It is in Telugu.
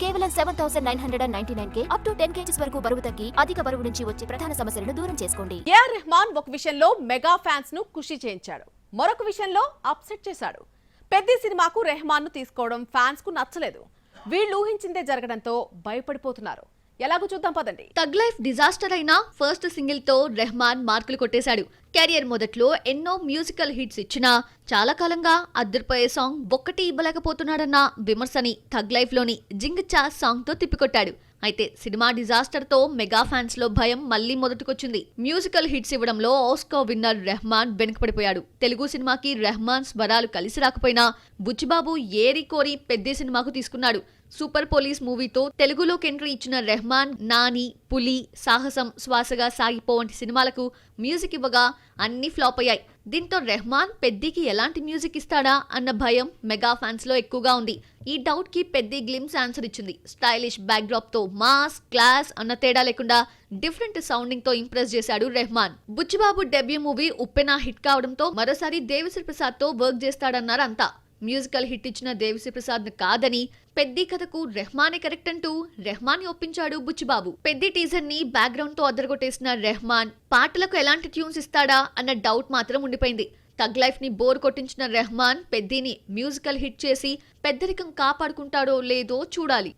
కేవలం 7,999K అప్ టు 10 kgs వరకు బరువు తగ్గి అధిక బరువు నుంచి వచ్చే ప్రధాన సమస్యలను దూరం చేసుకోండి. ఏఆర్ రెహమాన్ ఒక విషయంలో మెగా ఫ్యాన్స్ ను ఖుషి చేయించాడు, మరొక విషయంలో అప్సెట్ చేశాడు. పెద్ద సినిమాకు రెహమాన్ ను తీసుకోవడం ఫ్యాన్స్ కు నచ్చలేదు. వీళ్ళు ఊహించిందే జరగడంతో భయపడిపోతున్నారు. ఎలాగో చూద్దాం పదండి. తగ్ లైఫ్ డిజాస్టర్ అయినా ఫస్ట్ సింగిల్ తో రెహమాన్ మార్కులు కొట్టేశాడు. కెరియర్ మొదట్లో ఎన్నో మ్యూజికల్ హిట్స్ ఇచ్చినా చాలా కాలంగా అద్దరిపోయే సాంగ్ ఒక్కటి ఇవ్వలేకపోతున్నాడన్న విమర్శని తగ్ లైఫ్ లోని జింగిచా సాంగ్ తో తిప్పికొట్టాడు. అయితే సినిమా డిజాస్టర్ తో మెగా ఫ్యాన్స్ లో భయం మళ్లీ మొదటికొచ్చింది. మ్యూజికల్ హిట్స్ ఇవ్వడంలో ఆస్కార్ విన్నర్ రెహమాన్ వెనుకపడిపోయాడు. తెలుగు సినిమాకి రెహమాన్ స్వరాలు కలిసి రాకపోయినా బుచ్చిబాబు ఏరి కోరి పెద్ద సినిమాకు తీసుకున్నాడు. సూపర్ పోలీస్ మూవీతో తెలుగులోకి ఎంట్రీ ఇచ్చిన రెహమాన్ నాని, పులి, సాహసం, శ్వాసగా సాగిపో వంటి సినిమాలకు మ్యూజిక్ ఇవ్వగా అన్ని ఫ్లాప్ అయ్యాయి. దీంతో రెహమాన్ పెద్దికి ఎలాంటి మ్యూజిక్ ఇస్తాడా అన్న భయం మెగా ఫ్యాన్స్ లో ఎక్కువగా ఉంది. ఈ డౌట్ కి పెద్ది గ్లిమ్స్ ఆన్సర్ ఇచ్చింది. స్టైలిష్ బ్యాక్ డ్రాప్ తో మాస్, క్లాస్ అన్న తేడా లేకుండా డిఫరెంట్ సౌండింగ్ తో ఇంప్రెస్ చేశాడు రెహమాన్. బుచ్చిబాబు డెబ్యూ మూవీ ఉప్పెన హిట్ కావడంతో మరోసారి దేవిశ్రీ ప్రసాద్ తో వర్క్ చేస్తాడన్నారు అంతా. మ్యూజికల్ హిట్ ఇచ్చిన దేవిశ్రీ ప్రసాద్ కాదని పెద్ది కథకు రెహమానే కరెక్ట్ అంటూ రెహమాన్ ఒప్పించాడు బుచ్చిబాబు. పెద్ది టీజర్ ని బ్యాక్గ్రౌండ్ తో అద్దరగొట్టేసిన రెహమాన్ పాటలకు ఎలాంటి ట్యూన్స్ ఇస్తాడా అన్న డౌట్ మాత్రం ఉండిపోయింది. తగ్ లైఫ్ ని బోర్ కొట్టించిన రెహమాన్ పెద్దిని మ్యూజికల్ హిట్ చేసి పెద్దరికం కాపాడుకుంటాడో లేదో చూడాలి.